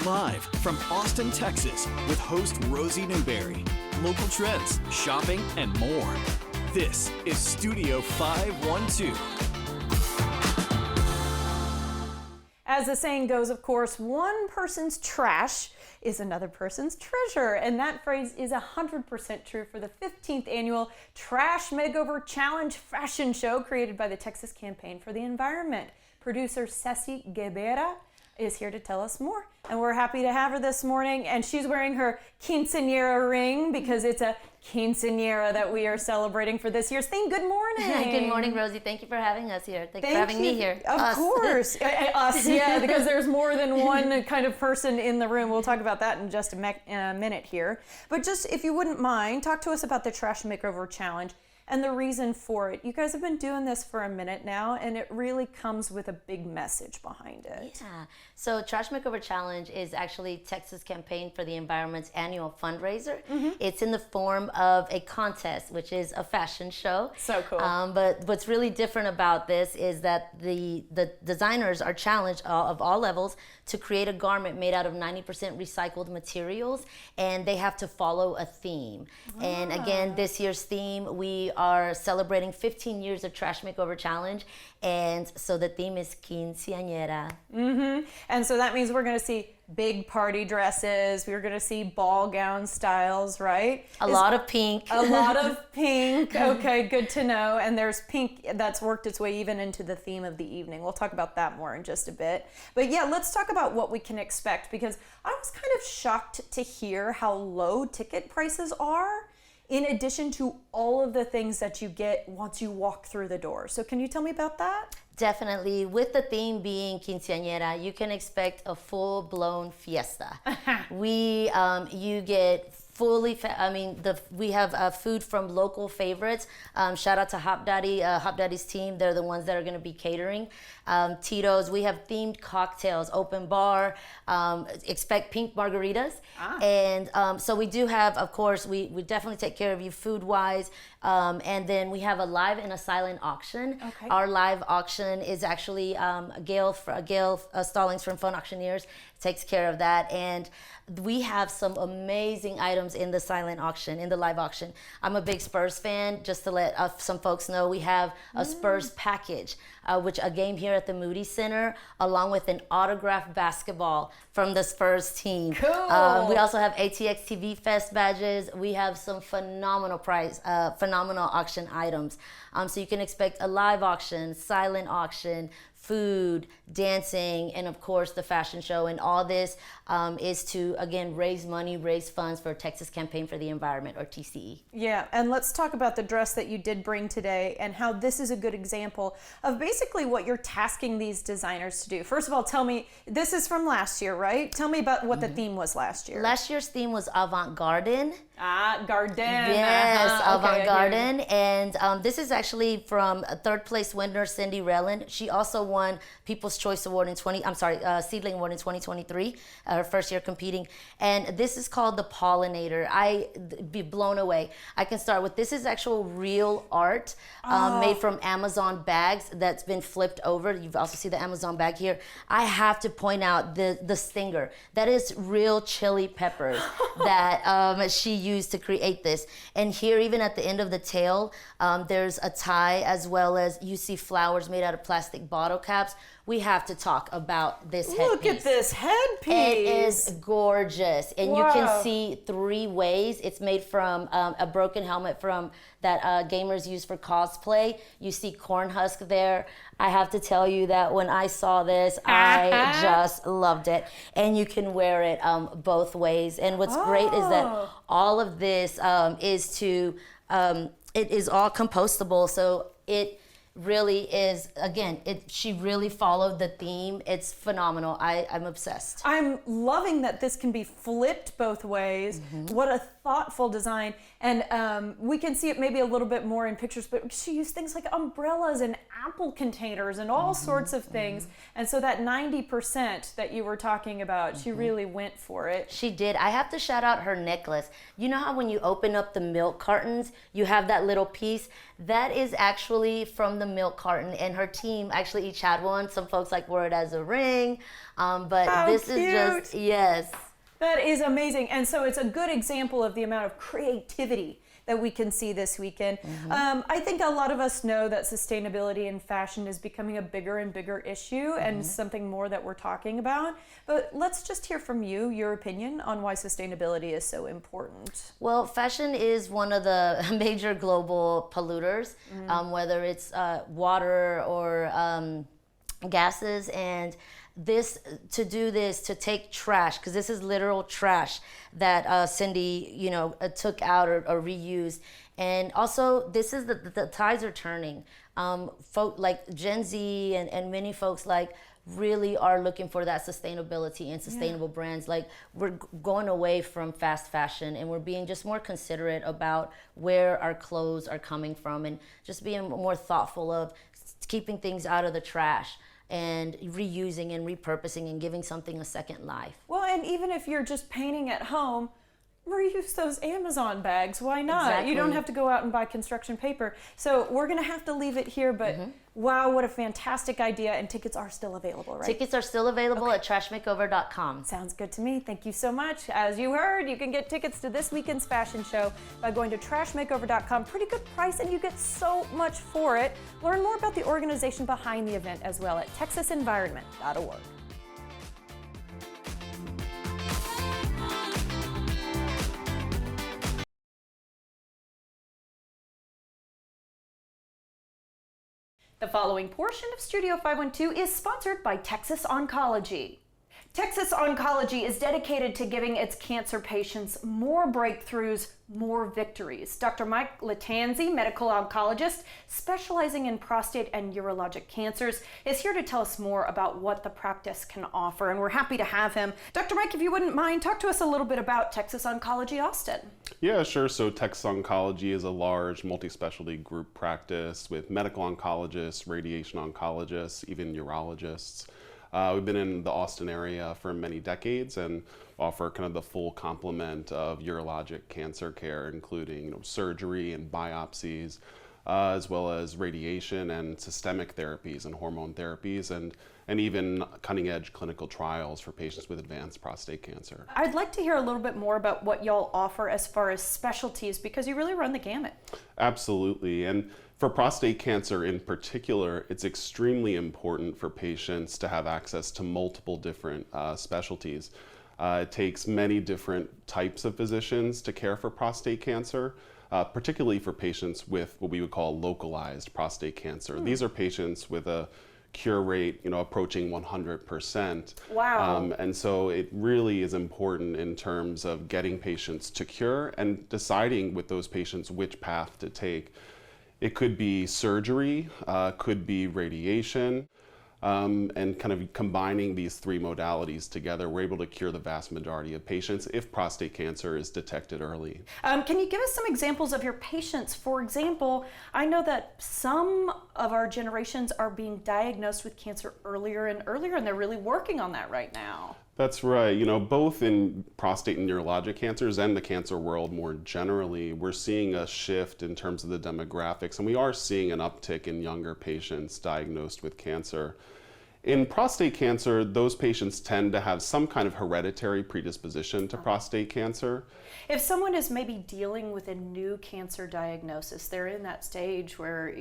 Live from Austin, Texas, with host Rosie Newberry. Local trends, shopping, and more. This is Studio 512. As the saying goes, of course, one person's trash is another person's treasure. And that phrase is 100% true for the 15th annual Trash Makeover Challenge fashion show created by the Texas Campaign for the Environment. Producer Ceci Guevara is here to tell us more. And we're happy to have her this morning. And she's wearing her quinceañera ring because it's a quinceañera that we are celebrating for this year's theme. Good morning. Good morning, Rosie. Thank you for having us here. Thank you for having me here. Of course. Us, yeah, because there's more than one kind of person in the room. We'll talk about that in just a minute here. But just, if you wouldn't mind, talk to us about the Trash Makeover Challenge and the reason for it. You guys have been doing this for a minute now, and it really comes with a big message behind it. Yeah. So Trash Makeover Challenge is actually Texas Campaign for the Environment's annual fundraiser. Mm-hmm. It's in the form of a contest, which is a fashion show. So cool. But what's really different about this is that the designers are challenged of all levels to create a garment made out of 90% recycled materials, and they have to follow a theme. Ah. And again, this year's theme, we are celebrating 15 years of Trash Makeover Challenge, and so the theme is quinceañera. Mm-hmm. And so that means we're going to see big party dresses. We're going to see ball gown styles, right? A lot of pink. A lot of pink. Okay, good to know. And there's pink that's worked its way even into the theme of the evening. We'll talk about that more in just a bit. But yeah, let's talk about what we can expect, because I was kind of shocked to hear how low ticket prices are, in addition to all of the things that you get once you walk through the door. So can you tell me about that? Definitely. With the theme being quinceañera, you can expect a full-blown fiesta. You get fully, we have food from local favorites. Shout out to Hop Daddy, Hop Daddy's team. They're the ones that are going to be catering. Tito's, we have themed cocktails, open bar, expect pink margaritas. And so we do have, of course, we definitely take care of you food-wise. And then we have a live and a silent auction. Okay. Our live auction is actually Gail Stallings from Fun Auctioneers takes care of that. And we have some amazing items in the silent auction, in the live auction. I'm a big Spurs fan. Just to let some folks know, we have a Spurs package, which a game here at the Moody Center, along with an autographed basketball from the Spurs team. Cool. We also have ATX TV Fest badges. We have some phenomenal auction items. So you can expect a live auction, silent auction, food, dancing, and of course the fashion show. And all this is to, again, raise money, raise funds for Texas Campaign for the Environment, or TCE. Yeah, and let's talk about the dress that you did bring today and how this is a good example of basically what you're tasking these designers to do. First of all, tell me, this is from last year, right? Tell me about what the theme was last year. Last year's theme was avant-garden. Garden. Yes, avant-garden. And this is actually from third place winner Cindy Relland. She also won People's Choice Award in Seedling Award in 2023, her first year competing. And this is called the Pollinator. I'd be blown away. I can start with, this is actual real art made from Amazon bags that's been flipped over. You also see the Amazon bag here. I have to point out the stinger. That is real chili peppers that she used to create this. And here, even at the end of the tail, there's a tie, as well as you see flowers made out of plastic bottle caps. We have to talk about this headpiece. Look at this headpiece. It is gorgeous. And you can see 3 ways. It's made from a broken helmet from that gamers use for cosplay. You see corn husk there. I have to tell you that when I saw this, I just loved it. And you can wear it both ways. And what's great is that all of this it is all compostable. So it really is, again, she really followed the theme. It's phenomenal. I'm obsessed. I'm loving that this can be flipped both ways. Mm-hmm. What a thoughtful design. And we can see it maybe a little bit more in pictures, but she used things like umbrellas and apple containers and all sorts of things. And so that 90% that you were talking about, she really went for it. She did. I have to shout out her necklace. You know how when you open up the milk cartons, you have that little piece? That is actually from the milk carton, and her team actually each had one. Some folks like wore it as a ring, but How this cute. is just, yes. That is amazing. And so it's a good example of the amount of creativity that we can see this weekend. I think a lot of us know that sustainability in fashion is becoming a bigger and bigger issue and something more that we're talking about. But let's just hear from you, your opinion on why sustainability is so important. Well, fashion is one of the major global polluters, whether it's water or gases, and to take trash, because this is literal trash that Cindy, took out or reused. And also, this is the tides are turning. Folk like Gen Z and many folks really are looking for that sustainability and sustainable brands. Like, we're going away from fast fashion, and we're being just more considerate about where our clothes are coming from, and just being more thoughtful of keeping things out of the trash and reusing and repurposing and giving something a second life. Well, and even if you're just painting at home, reuse those Amazon bags. Why not? Exactly. You don't have to go out and buy construction paper. So we're going to have to leave it here, but wow, what a fantastic idea. And tickets are still available, right? Tickets are still available at trashmakeover.com. Sounds good to me. Thank you so much. As you heard, you can get tickets to this weekend's fashion show by going to trashmakeover.com. Pretty good price, and you get so much for it. Learn more about the organization behind the event as well at texasenvironment.org. The following portion of Studio 512 is sponsored by Texas Oncology. Texas Oncology is dedicated to giving its cancer patients more breakthroughs, more victories. Dr. Mike Latanzi, medical oncologist specializing in prostate and urologic cancers, is here to tell us more about what the practice can offer, and we're happy to have him. Dr. Mike, if you wouldn't mind, talk to us a little bit about Texas Oncology Austin. Yeah, sure. So Texas Oncology is a large multi-specialty group practice with medical oncologists, radiation oncologists, even urologists. We've been in the Austin area for many decades and offer kind of the full complement of urologic cancer care, including surgery and biopsies, as well as radiation and systemic therapies and hormone therapies, and even cutting-edge clinical trials for patients with advanced prostate cancer. I'd like to hear a little bit more about what y'all offer as far as specialties, because you really run the gamut. Absolutely. And for prostate cancer in particular, it's extremely important for patients to have access to multiple different specialties. It takes many different types of physicians to care for prostate cancer, particularly for patients with what we would call localized prostate cancer. These are patients with a cure rate, approaching 100%. Wow. And so it really is important in terms of getting patients to cure and deciding with those patients which path to take. It could be surgery, could be radiation, and kind of combining these three modalities together, we're able to cure the vast majority of patients if prostate cancer is detected early. Can you give us some examples of your patients? For example, I know that some of our generations are being diagnosed with cancer earlier and earlier, and they're really working on that right now. That's right. Both in prostate and urologic cancers and the cancer world more generally, we're seeing a shift in terms of the demographics, and we are seeing an uptick in younger patients diagnosed with cancer. In prostate cancer, those patients tend to have some kind of hereditary predisposition to prostate cancer. If someone is maybe dealing with a new cancer diagnosis, they're in that stage where,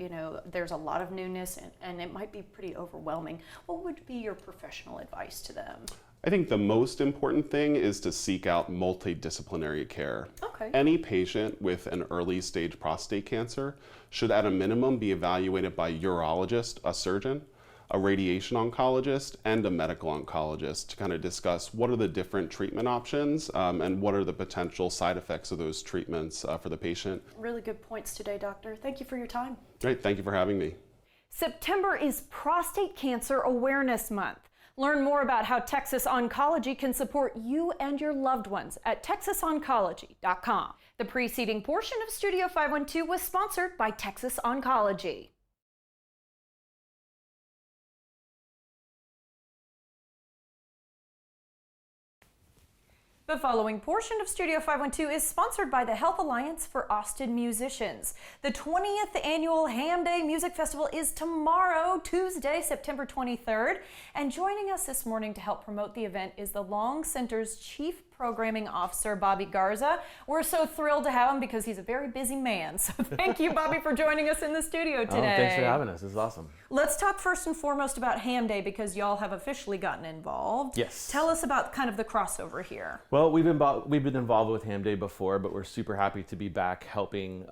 there's a lot of newness and it might be pretty overwhelming, what would be your professional advice to them? I think the most important thing is to seek out multidisciplinary care. Okay. Any patient with an early stage prostate cancer should at a minimum be evaluated by a urologist, a surgeon, a radiation oncologist, and a medical oncologist to kind of discuss what are the different treatment options and what are the potential side effects of those treatments for the patient. Really good points today, Doctor. Thank you for your time. Great, thank you for having me. September is Prostate Cancer Awareness Month. Learn more about how Texas Oncology can support you and your loved ones at texasoncology.com. The preceding portion of Studio 512 was sponsored by Texas Oncology. The following portion of Studio 512 is sponsored by the Health Alliance for Austin Musicians. The 20th annual Ham Day Music Festival is tomorrow, Tuesday, September 23rd. And joining us this morning to help promote the event is the Long Center's Chief Programming Officer, Bobby Garza. We're so thrilled to have him because he's a very busy man. So thank you, Bobby, for joining us in the studio today. Oh, thanks for having us. This is awesome. Let's talk first and foremost about Ham Day because y'all have officially gotten involved. Yes. Tell us about kind of the crossover here. Well, we've been involved with Ham Day before, but we're super happy to be back helping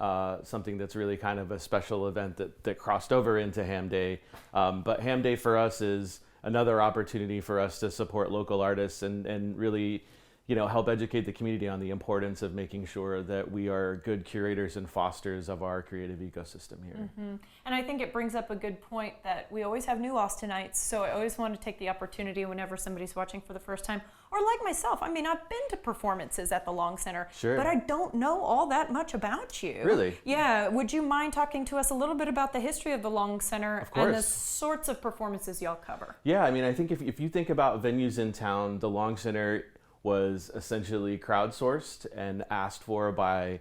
something that's really kind of a special event that crossed over into Ham Day. But Ham Day for us is another opportunity for us to support local artists and really, help educate the community on the importance of making sure that we are good curators and fosters of our creative ecosystem here. Mm-hmm. And I think it brings up a good point that we always have new Austinites, so I always want to take the opportunity whenever somebody's watching for the first time, or like myself, I've been to performances at the Long Center, Sure. but I don't know all that much about you. Really? Yeah, would you mind talking to us a little bit about the history of the Long Center Of course. and the sorts of performances y'all cover? Yeah, I think if you think about venues in town, the Long Center was essentially crowdsourced and asked for by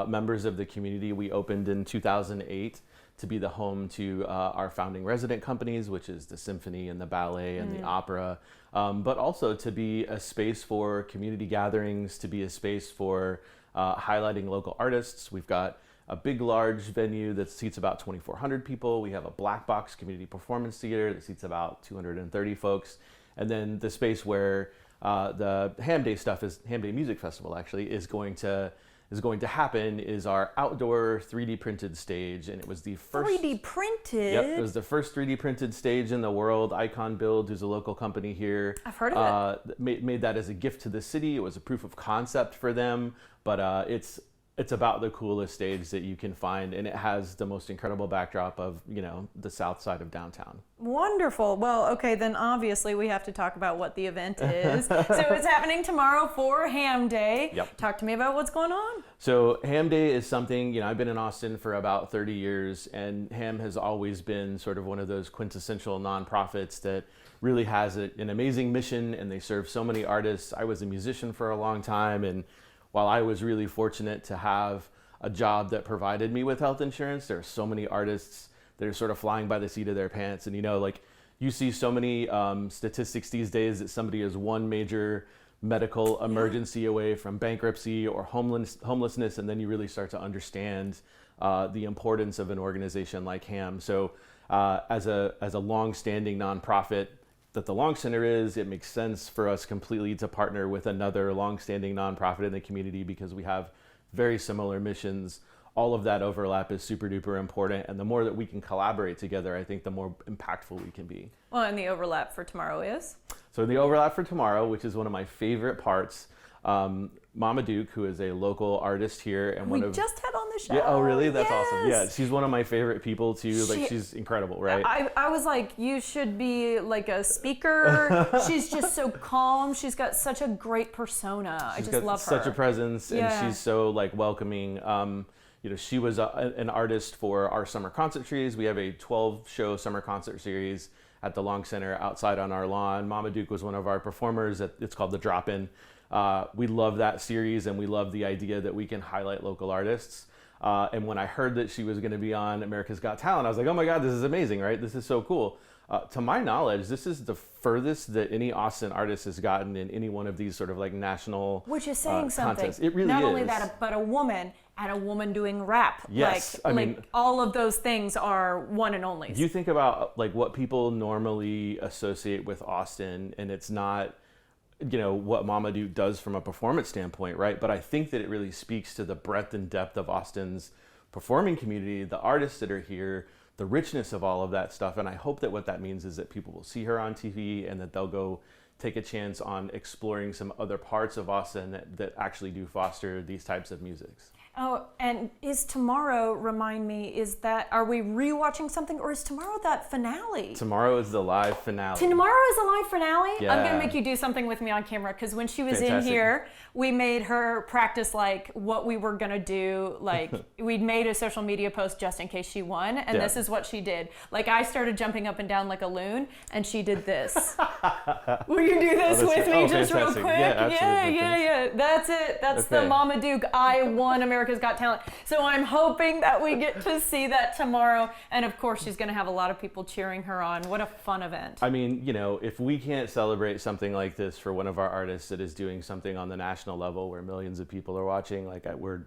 members of the community. We opened in 2008 to be the home to our founding resident companies, which is the symphony and the ballet and the opera, but also to be a space for community gatherings, to be a space for highlighting local artists. We've got a big, large venue that seats about 2,400 people. We have a black box community performance theater that seats about 230 folks. And then the space where the Ham Day Ham Day Music Festival actually is going to happen is our outdoor 3D printed stage, and it was the first 3D printed? Yep, it was the first 3D printed stage in the world. Icon Build, who's a local company here, I've heard of it. Made that as a gift to the city. It was a proof of concept for them, but it's about the coolest stage that you can find, and it has the most incredible backdrop of the south side of downtown. Wonderful. Well, okay, then obviously we have to talk about what the event is. So it's happening tomorrow for Ham Day. Yep. Talk to me about what's going on. So Ham Day is something, I've been in Austin for about 30 years, and Ham has always been sort of one of those quintessential nonprofits that really has an amazing mission, and they serve so many artists. I was a musician for a long time, and while I was really fortunate to have a job that provided me with health insurance, there are so many artists that are sort of flying by the seat of their pants. And you see so many statistics these days that somebody is one major medical emergency away from bankruptcy or homelessness, and then you really start to understand the importance of an organization like Ham. So as a long-standing nonprofit that the Long Center is, it makes sense for us completely to partner with another long-standing nonprofit in the community because we have very similar missions. All of that overlap is super duper important, and the more that we can collaborate together, I think the more impactful we can be. Well, and the overlap for tomorrow is? So the overlap for tomorrow, which is one of my favorite parts, Mama Duke, who is a local artist here, and we just had on the show. Yeah, oh really? That's yes. awesome. Yeah, she's one of my favorite people too. She's incredible, right? I was like, you should be like a speaker. She's just so calm. She's got such a great persona. I just love her. Such a presence, and she's so welcoming. She was an artist for our summer concert series. We have a 12-show summer concert series at the Long Center outside on our lawn. Mama Duke was one of our performers. It's called The Drop-In. We love that series, and we love the idea that we can highlight local artists. And when I heard that she was going to be on America's Got Talent, I was like, oh my God, this is amazing, right? This is so cool. To my knowledge, this is the furthest that any Austin artist has gotten in any one of these sort of national Which is saying something. contests. It really Not is. only that, but a woman and a woman doing rap. Yes, I mean, all of those things are one and only. You think about what people normally associate with Austin, and it's not what Mama Duke does from a performance standpoint, right? But I think that it really speaks to the breadth and depth of Austin's performing community, the artists that are here, the richness of all of that stuff. And I hope that what that means is that people will see her on TV and that they'll go take a chance on exploring some other parts of Austin that actually do foster these types of musics. Oh, and is tomorrow, remind me, are we rewatching something, or is tomorrow that finale? Tomorrow is the live finale. Tomorrow is the live finale? Yeah. I'm gonna make you do something with me on camera, because when she was Fantastic. in here, we made her practice like what we were gonna do. Like we'd made a social media post just in case she won, and Yeah. this is what she did. Like I started jumping up and down like a loon, and she did this. Will you do this with me just real fantastic. quick? Yeah, absolutely. Yeah. That's it. That's the Okay. Mama Duke. I won America's Got Talent. So I'm hoping that we get to see that tomorrow. And of course, she's going to have a lot of people cheering her on. What a fun event. I mean, you know, if we can't celebrate something like this for one of our artists that is doing something on the national level where millions of people are watching, like we're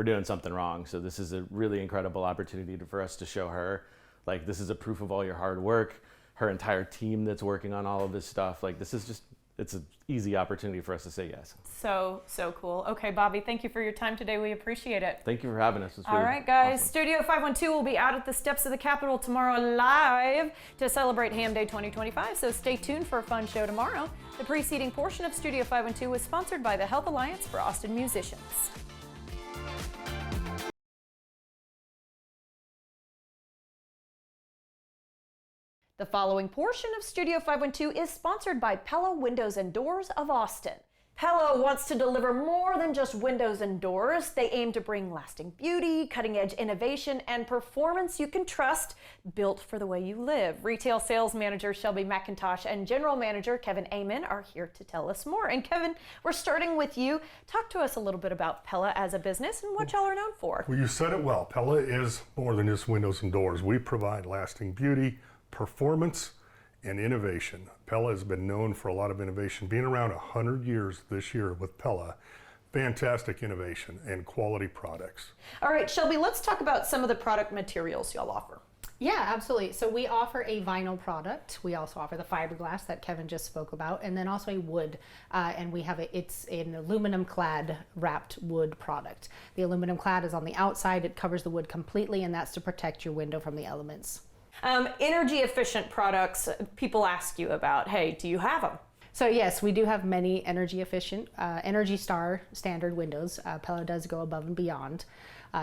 doing something wrong. So this is a really incredible opportunity for us to show her, like, this is a proof of all your hard work, her entire team that's working on all of this stuff. Like, this is just, it's an easy opportunity for us to say yes. So cool. Okay, Bobby, thank you for your time today. We appreciate it. Thank you for having us. It's All really right, guys. awesome. Studio 512 will be out at the steps of the Capitol tomorrow live to celebrate Ham Day 2025. So stay tuned for a fun show tomorrow. The preceding portion of Studio 512 was sponsored by the Health Alliance for Austin Musicians. The following portion of Studio 512 is sponsored by Pella Windows and Doors of Austin. Pella wants to deliver more than just windows and doors. They aim to bring lasting beauty, cutting-edge innovation, and performance you can trust, built for the way you live. Retail sales manager Shelby McIntosh and general manager Kevin Amen are here to tell us more. And Kevin, we're starting with you. Talk to us a little bit about Pella as a business and what y'all are known for. Well, you said it well. Pella is more than just windows and doors. We provide lasting beauty, performance, and innovation. Pella has been known for a lot of innovation, being around 100 years this year with Pella. Fantastic innovation and quality products. All right, Shelby, let's talk about some of the product materials y'all offer. Yeah, absolutely. So we offer a vinyl product. We also offer the fiberglass that Kevin just spoke about, and then also a wood. And we have it's an aluminum clad wrapped wood product. The aluminum clad is on the outside. It covers the wood completely, and that's to protect your window from the elements. Energy efficient products, people ask you about, hey, do you have them? So yes, we do have many energy efficient, Energy Star standard windows. Pella does go above and beyond,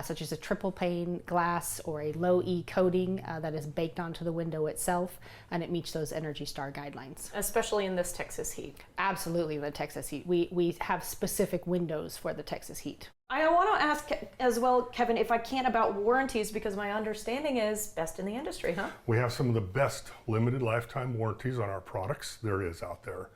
such as a triple pane glass or a low E coating that is baked onto the window itself, and it meets those Energy Star guidelines. Especially in this Texas heat. Absolutely, the Texas heat. We have specific windows for the Texas heat. I want to ask as well, Kevin, if I can, about warranties, because my understanding is best in the industry, huh? We have some of the best limited lifetime warranties on our products there is out there.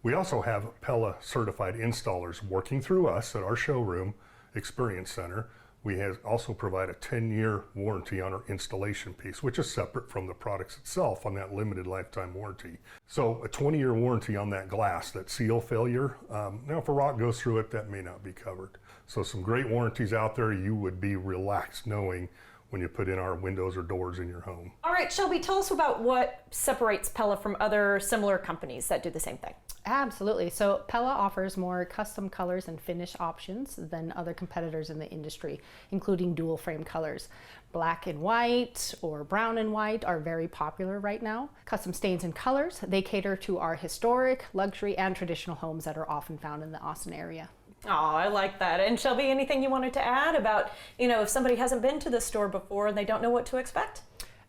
We also have Pella certified installers working through us at our showroom experience center. We also provide a 10-year warranty on our installation piece, which is separate from the products itself on that limited lifetime warranty. So a 20-year warranty on that glass, that seal failure. Now if a rock goes through it, that may not be covered. So some great warranties out there. You would be relaxed knowing when you put in our windows or doors in your home. All right, Shelby, tell us about what separates Pella from other similar companies that do the same thing. Absolutely. So Pella offers more custom colors and finish options than other competitors in the industry, including dual frame colors. Black and white or brown and white are very popular right now. Custom stains and colors, they cater to our historic, luxury, and traditional homes that are often found in the Austin area. Oh, I like that. And Shelby, anything you wanted to add about, if somebody hasn't been to the store before and they don't know what to expect?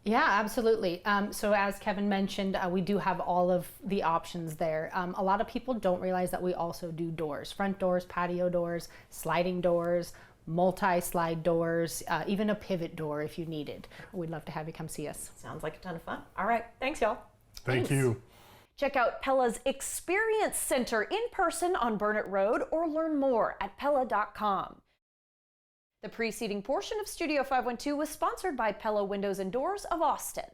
Yeah, absolutely. So as Kevin mentioned, we do have all of the options there. A lot of people don't realize that we also do doors, front doors, patio doors, sliding doors, multi-slide doors, even a pivot door if you need it. We'd love to have you come see us. Sounds like a ton of fun. All right, thanks y'all. Thank you. Check out Pella's Experience Center in person on Burnett Road or learn more at Pella.com. The preceding portion of Studio 512 was sponsored by Pella Windows and Doors of Austin.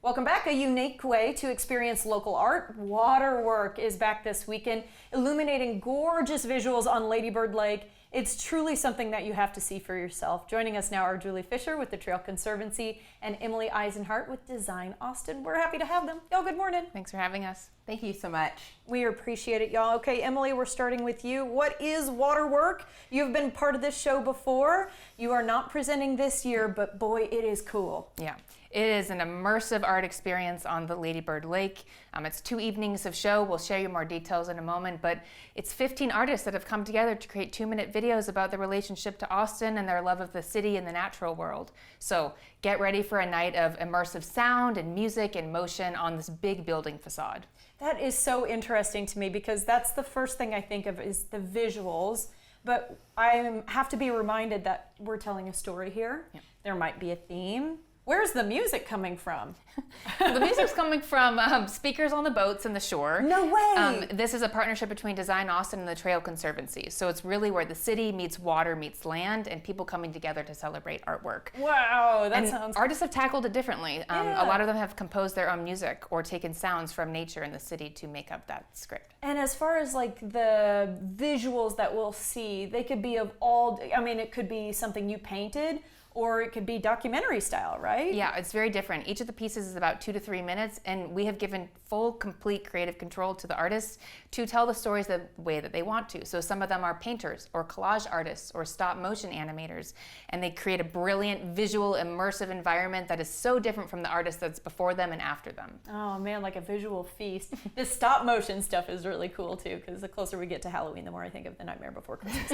Welcome back. A unique way to experience local art. Waterwork is back this weekend, illuminating gorgeous visuals on Lady Bird Lake. It's truly something that you have to see for yourself. Joining us now are Julie Fisher with the Trail Conservancy and Emily Eisenhart with Design Austin. We're happy to have them. Y'all, good morning. Thanks for having us. Thank you so much. We appreciate it, y'all. Okay, Emily, we're starting with you. What is Waterwork? You've been part of this show before. You are not presenting this year, but boy, it is cool. Yeah, it is an immersive art experience on the Lady Bird Lake. It's 2 evenings of show. We'll share you more details in a moment, but it's 15 artists that have come together to create 2-minute videos about their relationship to Austin and their love of the city and the natural world. So get ready for a night of immersive sound and music and motion on this big building facade. That is so interesting to me because that's the first thing I think of is the visuals. But I have to be reminded that we're telling a story here. Yeah. There might be a theme. Where's the music coming from? The music's coming from speakers on the boats and the shore. No way! This is a partnership between Design Austin and the Trail Conservancy. So it's really where the city meets water, meets land, and people coming together to celebrate artwork. Wow, that And sounds... artists have tackled it differently. Yeah. A lot of them have composed their own music or taken sounds from nature in the city to make up that script. And as far as like the visuals that we'll see, they could be of all, I mean, it could be something you painted, or it could be documentary style, right? Yeah, it's very different. Each of the pieces is about 2 to 3 minutes, and we have given full, complete creative control to the artists to tell the stories the way that they want to. So some of them are painters or collage artists or stop motion animators, and they create a brilliant visual, immersive environment that is so different from the artist that's before them and after them. Oh man, like a visual feast. This stop motion stuff is really cool too, because the closer we get to Halloween, the more I think of The Nightmare Before Christmas.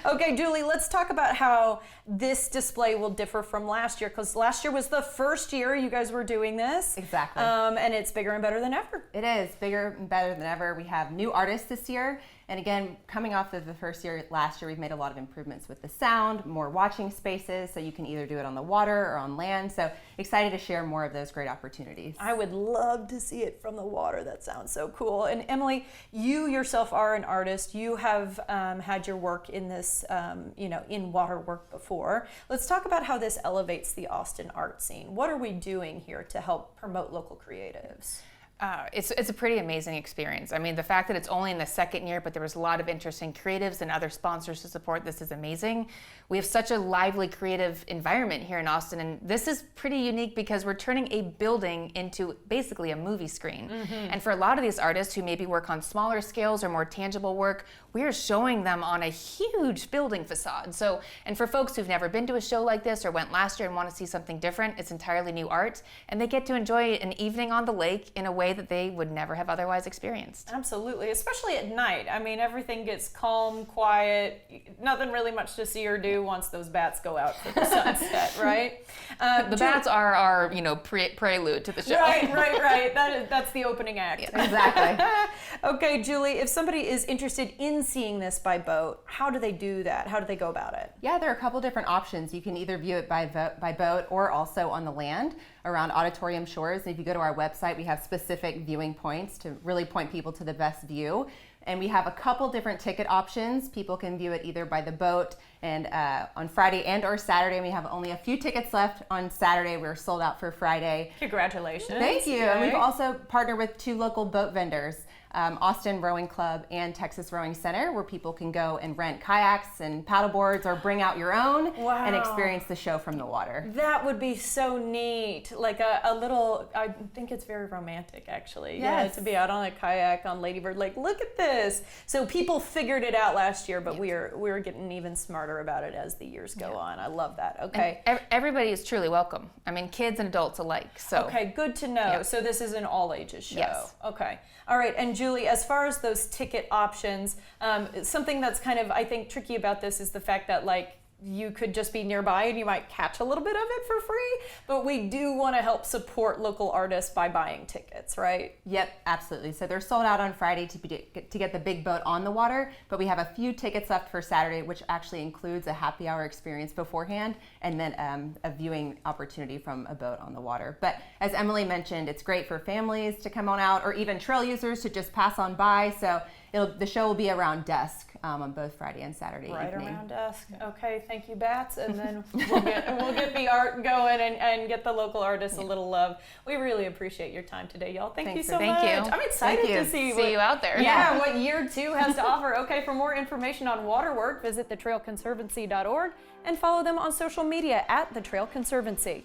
Okay, Julie, let's talk about how this display will differ from last year, because last year was the first year you guys were doing this. Exactly. And it's bigger and better than ever. It is bigger and better than ever. We have new artists this year. And again, coming off of the first year, last year, we've made a lot of improvements with the sound, more watching spaces, so you can either do it on the water or on land. So excited to share more of those great opportunities. I would love to see it from the water. That sounds so cool. And Emily, you yourself are an artist. You have had your work in this, in water work before. Let's talk about how this elevates the Austin art scene. What are we doing here to help promote local creatives? It's a pretty amazing experience. I mean, the fact that it's only in the second year, but there was a lot of interesting creatives and other sponsors to support this is amazing. We have such a lively, creative environment here in Austin, and this is pretty unique because we're turning a building into basically a movie screen. Mm-hmm. And for a lot of these artists who maybe work on smaller scales or more tangible work, we are showing them on a huge building facade. So, and for folks who've never been to a show like this or went last year and want to see something different, it's entirely new art, and they get to enjoy an evening on the lake in a way that they would never have otherwise experienced. Absolutely, especially at night. I mean, everything gets calm, quiet, nothing really much to see or do once those bats go out for the sunset, right? The bats are our, prelude to the show. Right. That's the opening act. Yeah. Exactly. Okay, Julie, if somebody is interested in seeing this by boat, how do they do that? How do they go about it? Yeah, there are a couple different options. You can either view it by boat or also on the land around Auditorium Shores. And if you go to our website, we have specific viewing points to really point people to the best view. And we have a couple different ticket options. People can view it either by the boat and on Friday and or Saturday. We have only a few tickets left on Saturday. We're sold out for Friday. Congratulations. Thank you. Right. And we've also partnered with 2 local boat vendors, Austin Rowing Club and Texas Rowing Center, where people can go and rent kayaks and paddleboards or bring out your own and experience the show from the water. That would be so neat. Like a little, I think it's very romantic actually. Yes. Yeah, to be out on a kayak on Lady Bird Lake. Look at this. So people figured it out last year, but we're getting even smarter about it as the years go on. I love that. Okay. And everybody is truly welcome. I mean, kids and adults alike. So okay, good to know. Yeah. So this is an all ages show. Yes. Okay. All right. And Julie, as far as those ticket options, something that's kind of, I think, tricky about this is the fact that you could just be nearby and you might catch a little bit of it for free, but we do want to help support local artists by buying tickets, right? Yep, absolutely. So they're sold out on Friday to get the big boat on the water, but we have a few tickets left for Saturday, which actually includes a happy hour experience beforehand and then a viewing opportunity from a boat on the water. But as Emily mentioned, it's great for families to come on out or even trail users to just pass on by. So the show will be around dusk on both Friday and Saturday right evening. Around dusk. Okay, thank you, Bats. And then we'll get the art going and get the local artists a little love. We really appreciate your time today, y'all. Thank you so much. Thank you. I'm excited to see you out there. Yeah, what year 2 has to offer. Okay, for more information on waterwork, visit thetrailconservancy.org and follow them on social media at The Trail Conservancy.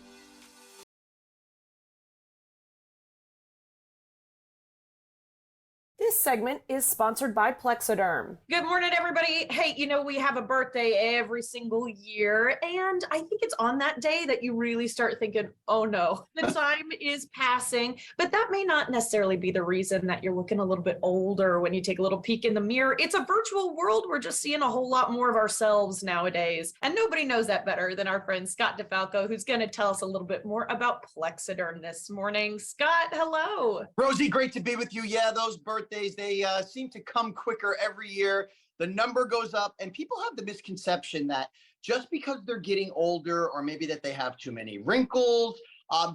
This segment is sponsored by Plexiderm. Good morning, everybody. Hey, we have a birthday every single year, and I think it's on that day that you really start thinking, oh no, the time is passing. But that may not necessarily be the reason that you're looking a little bit older when you take a little peek in the mirror. It's a virtual world. We're just seeing a whole lot more of ourselves nowadays. And nobody knows that better than our friend Scott DeFalco, who's going to tell us a little bit more about Plexiderm this morning. Scott, hello. Rosie, great to be with you. Yeah, those birthdays, they seem to come quicker every year. The number goes up, and people have the misconception that just because they're getting older, or maybe that they have too many wrinkles,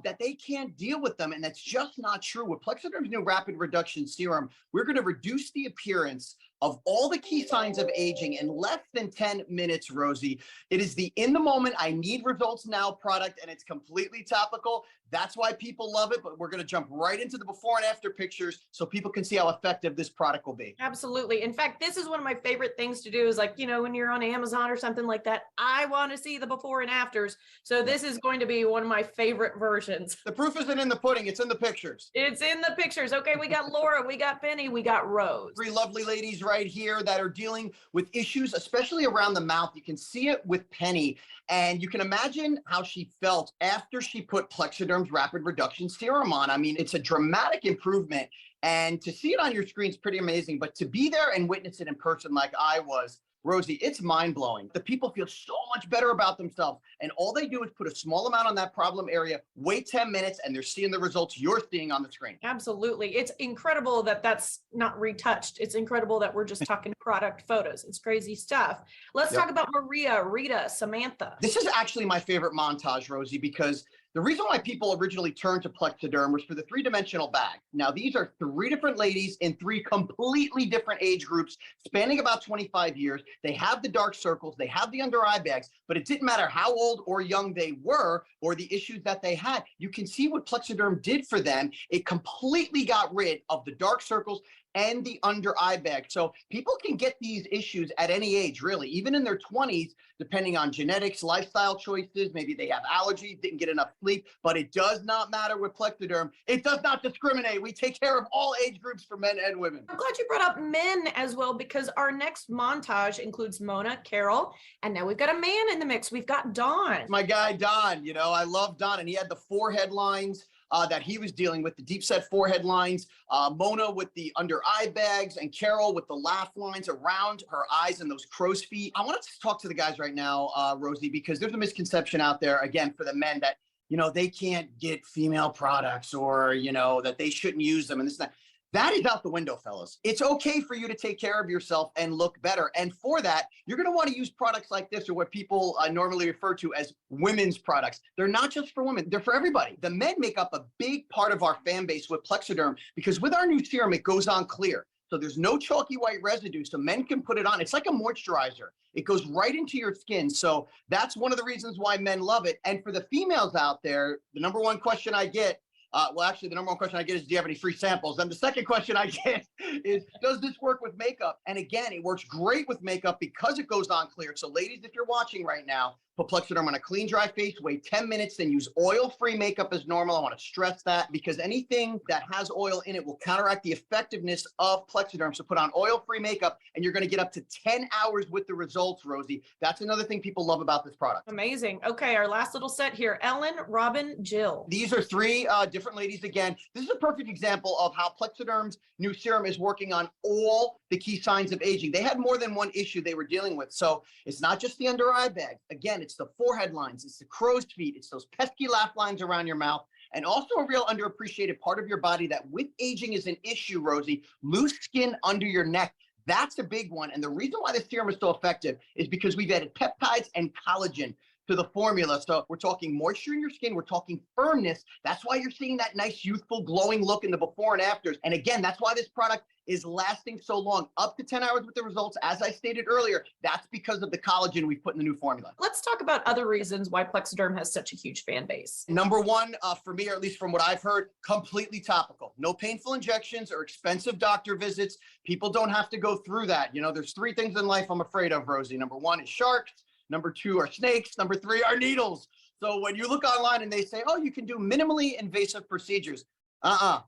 that they can't deal with them. And that's just not true. With Plexiderm's new rapid reduction serum, we're going to reduce the appearance of all the key signs of aging in less than 10 minutes, Rosie. It is the in the moment, I need results now product, and it's completely topical. That's why people love it, but we're gonna jump right into the before and after pictures so people can see how effective this product will be. Absolutely. In fact, this is one of my favorite things to do is like, when you're on Amazon or something like that, I wanna see the before and afters. So this is going to be one of my favorite versions. The proof isn't in the pudding, it's in the pictures. It's in the pictures. Okay, we got Laura, we got Benny, we got Rose. Three lovely ladies right here that are dealing with issues, especially around the mouth. You can see it with Penny, and you can imagine how she felt after she put Plexiderm's rapid reduction serum on. I mean, it's a dramatic improvement, and to see it on your screen is pretty amazing, but to be there and witness it in person like I was, Rosie, it's mind-blowing. The people feel so much better about themselves, and all they do is put a small amount on that problem area, wait 10 minutes, and they're seeing the results you're seeing on the screen. Absolutely. It's incredible that that's not retouched. It's incredible that we're just talking product photos. It's crazy stuff. Let's talk about Maria, Rita, Samantha. This is actually my favorite montage, Rosie, because the reason why people originally turned to Plexiderm was for the three-dimensional bag. Now, these are three different ladies in three completely different age groups, spanning about 25 years. They have the dark circles, they have the under eye bags, but it didn't matter how old or young they were or the issues that they had. You can see what Plexiderm did for them. It completely got rid of the dark circles and the under eye bag. So people can get these issues at any age, really, even in their 20s, depending on genetics, lifestyle choices. Maybe they have allergies, didn't get enough sleep, but it does not matter with Plexiderm. It does not discriminate. We take care of all age groups for men and women. I'm glad you brought up men as well, because our next montage includes Mona, Carol, and now we've got a man in the mix. We've got Don. My guy, Don, I love Don, and he had the forehead lines that he was dealing with, the deep set forehead lines, Mona with the under eye bags, and Carol with the laugh lines around her eyes and those crow's feet. I wanted to talk to the guys right now, Rosie, because there's a misconception out there, again, for the men that, they can't get female products, or, that they shouldn't use them and this and that. That is out the window, fellas. It's okay for you to take care of yourself and look better. And for that, you're going to want to use products like this, or what people normally refer to as women's products. They're not just for women, they're for everybody. The men make up a big part of our fan base with Plexiderm, because with our new serum, it goes on clear. So there's no chalky white residue, so men can put it on. It's like a moisturizer. It goes right into your skin. So that's one of the reasons why men love it. And for the females out there, the number one question I get, the number one question I get is, do you have any free samples? And the second question I get is, does this work with makeup? And again, it works great with makeup because it goes on clear. So ladies, if you're watching right now, put Plexiderm on a clean, dry face, wait 10 minutes, then use oil-free makeup as normal. I want to stress that, because anything that has oil in it will counteract the effectiveness of Plexiderm. So put on oil-free makeup, and you're going to get up to 10 hours with the results, Rosie. That's another thing people love about this product. Amazing. Okay, our last little set here, Ellen, Robin, Jill. These are three different ladies again. This is a perfect example of how Plexiderm's new serum is working on all the key signs of aging. They had more than one issue they were dealing with. So it's not just the under eye bag. Again, it's the forehead lines, it's the crow's feet, it's those pesky laugh lines around your mouth, and also a real underappreciated part of your body that with aging is an issue, Rosie, loose skin under your neck. That's a big one. And the reason why this serum is so effective is because we've added peptides and collagen to the formula. So we're talking moisture in your skin, we're talking firmness. That's why you're seeing that nice, youthful, glowing look in the before and afters. And again, that's why this product is lasting so long, up to 10 hours with the results. As I stated earlier, that's because of the collagen we put in the new formula. Let's talk about other reasons why Plexiderm has such a huge fan base. Number one, for me, or at least from what I've heard, completely topical. No painful injections or expensive doctor visits. People don't have to go through that. There's three things in life I'm afraid of, Rosie. Number one is sharks. Number two are snakes. Number three are needles. So when you look online and they say, oh, you can do minimally invasive procedures,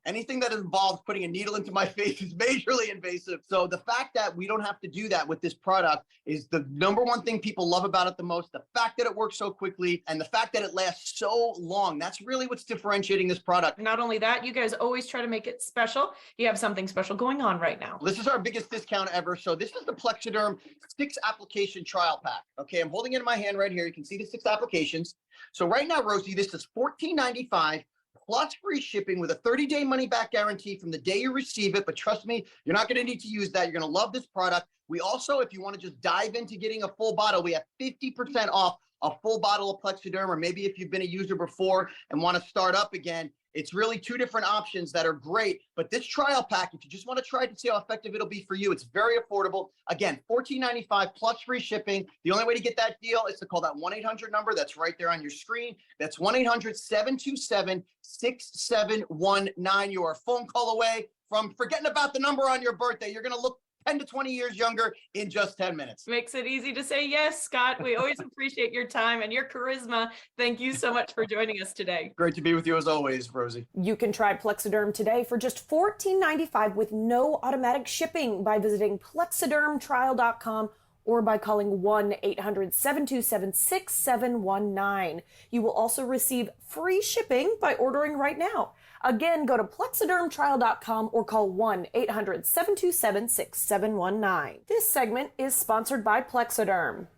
Anything that involves putting a needle into my face is majorly invasive. So the fact that we don't have to do that with this product is the number one thing people love about it the most. The fact that it works so quickly and the fact that it lasts so long. That's really what's differentiating this product. Not only that, you guys always try to make it special. You have something special going on right now. This is our biggest discount ever. So this is the Plexiderm 6 application trial pack. Okay, I'm holding it in my hand right here. You can see the 6 applications. So right now, Rosie, this is $14.95 plus free shipping with a 30-day money-back guarantee from the day you receive it. But trust me, you're not going to need to use that. You're going to love this product. We also, if you want to just dive into getting a full bottle, we have 50% off a full bottle of Plexiderm, or maybe if you've been a user before and want to start up again. It's really 2 different options that are great. But this trial pack, if you just want to try to see how effective it'll be for you, it's very affordable. Again, $14.95 plus free shipping. The only way to get that deal is to call that 1-800 number that's right there on your screen. That's 1-800-727-6719. You are a phone call away from forgetting about the number on your birthday. You're going to look 10 to 20 years younger in just 10 minutes. Makes it easy to say yes, Scott. We always appreciate your time and your charisma. Thank you so much for joining us today. Great to be with you as always, Rosie. You can try Plexiderm today for just $14.95 with no automatic shipping by visiting plexidermtrial.com or by calling 1-800-727-6719. You will also receive free shipping by ordering right now. Again, go to plexidermtrial.com or call 1-800-727-6719. This segment is sponsored by Plexiderm.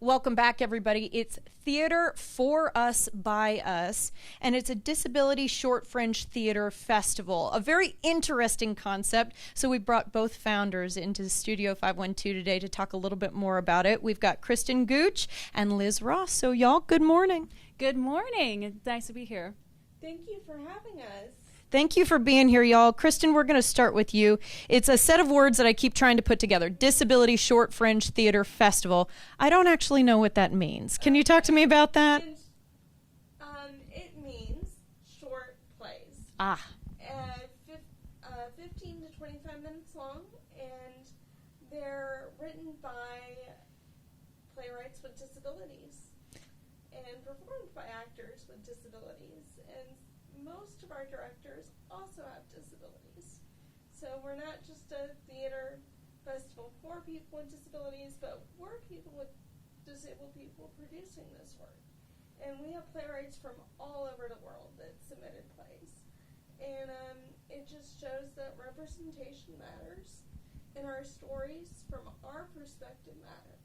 Welcome back, everybody. It's Theater for Us by Us, and it's a disability short fringe theater festival. A very interesting concept. So we brought both founders into Studio 512 today to talk a little bit more about it. We've got Kristen Gooch and Liz Ross. So y'all, good morning. Good morning. It's nice to be here. Thank you for having us. Thank you for being here, y'all. Kristen, we're going to start with you. It's a set of words that I keep trying to put together. Disability Short Fringe Theater Festival. I don't actually know what that means. Can you talk to me about that? It means short plays. 15 to 25 minutes long, and they're written by playwrights with disabilities and performed by actors with disabilities. And most of our directors also have disabilities. So we're not just a theater festival for people with disabilities, but we're people with disabled people producing this work. And we have playwrights from all over the world that submitted plays. And it just shows that representation matters, and our stories from our perspective matter.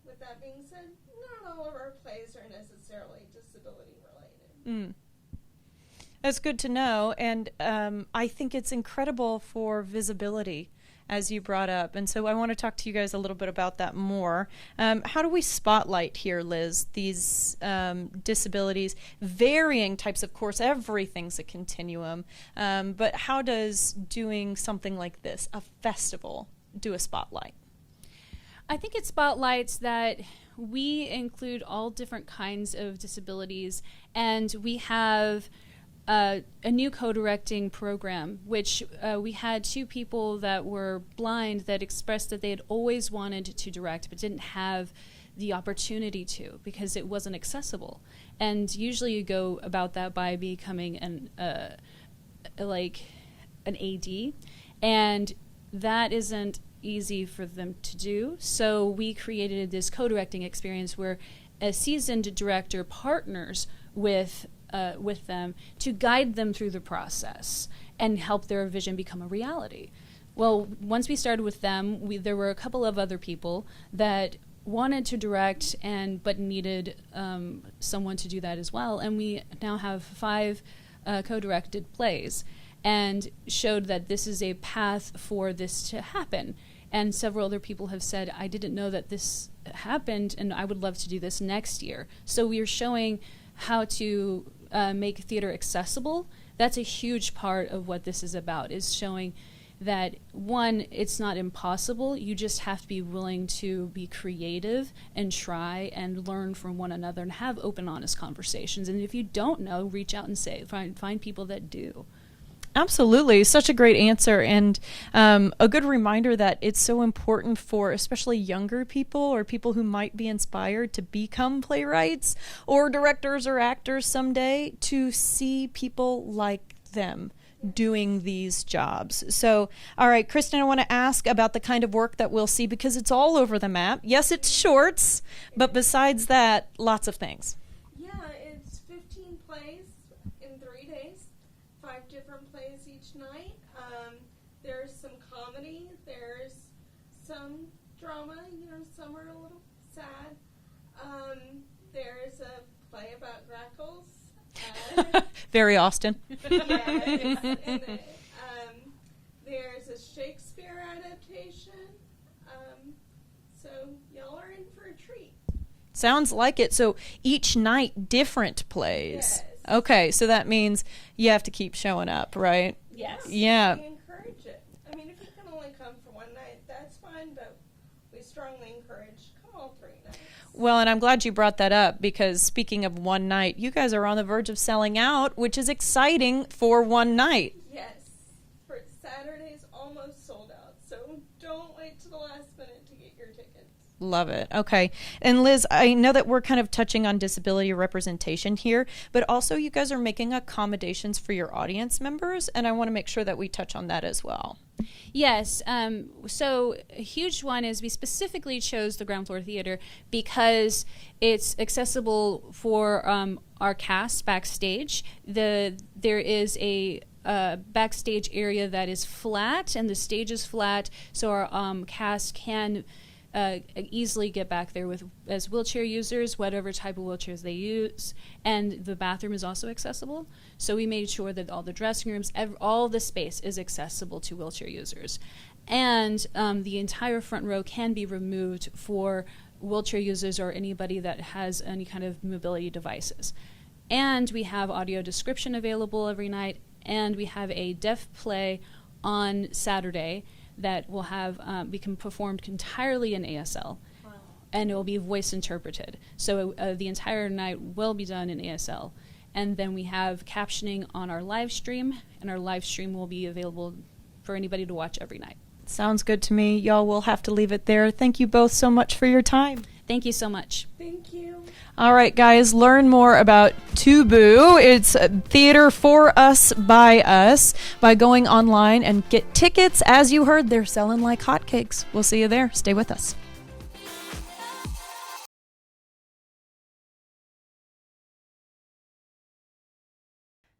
With that being said, not all of our plays are necessarily disability related. That's good to know, and I think it's incredible for visibility, as you brought up, and so I want to talk to you guys a little bit about that more. How do we spotlight here, Liz, these disabilities, varying types, of course, everything's a continuum, but how does doing something like this, a festival, do a spotlight? I think it spotlights that we include all different kinds of disabilities, and we have a new co-directing program, which we had 2 people that were blind that expressed that they had always wanted to direct but didn't have the opportunity to because it wasn't accessible. And usually you go about that by becoming an AD, and that isn't easy for them to do. So we created this co-directing experience where a seasoned director partners with them to guide them through the process and help their vision become a reality. Well, once we started with them, there were a couple of other people that wanted to direct but needed someone to do that as well. And we now have 5 co-directed plays and showed that this is a path for this to happen. And several other people have said, I didn't know that this happened, and I would love to do this next year. So we are showing how to make theater accessible. That's a huge part of what this is about, is showing that, one, it's not impossible. You just have to be willing to be creative and try and learn from one another and have open, honest conversations. And if you don't know, reach out and find people that do. Absolutely. Such a great answer, and a good reminder that it's so important for especially younger people or people who might be inspired to become playwrights or directors or actors someday to see people like them doing these jobs. So, all right, Kristen, I want to ask about the kind of work that we'll see because it's all over the map. Yes, it's shorts, but besides that, lots of things. Yeah, it's 15 plays in 3 days, 5 different plays each night. There's some comedy, there's some drama, some are a little sad. There's a play about grackles. Very Austin. Yes. And then, there's a Shakespeare adaptation. So y'all are in for a treat. Sounds like it. So each night, different plays. Yes. Okay, so that means you have to keep showing up, right? Yes. Yeah. We encourage it. I mean, if you can only come for one night, that's fine, but we strongly encourage come all 3 nights. Well, and I'm glad you brought that up because speaking of one night, you guys are on the verge of selling out, which is exciting for one night. Yes. For Saturday's almost sold out, so don't wait till the last minute to get your tickets. Love it. Okay. And Liz, I know that we're kind of touching on disability representation here, but also you guys are making accommodations for your audience members, and I want to make sure that we touch on that as well. Yes. So a huge one is we specifically chose the ground floor theater because it's accessible for our cast backstage. There is a backstage area that is flat, and the stage is flat, so our cast can easily get back there as wheelchair users, whatever type of wheelchairs they use, and the bathroom is also accessible. So we made sure that all the dressing rooms, all the space is accessible to wheelchair users. And the entire front row can be removed for wheelchair users or anybody that has any kind of mobility devices. And we have audio description available every night, and we have a deaf play on Saturday that will have be performed entirely in ASL. Wow. And it will be voice interpreted. So the entire night will be done in ASL. And then we have captioning on our live stream, and our live stream will be available for anybody to watch every night. Sounds good to me. Y'all will have to leave it there. Thank you both so much for your time. Thank you so much. Thank you. All right, guys, learn more about Tubu. It's theater for us by going online and get tickets. As you heard, they're selling like hotcakes. We'll see you there. Stay with us.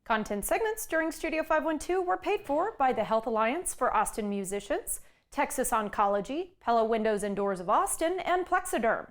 Content segments during Studio 512 were paid for by the Health Alliance for Austin Musicians, Texas Oncology, Pella Windows and Doors of Austin, and Plexiderm.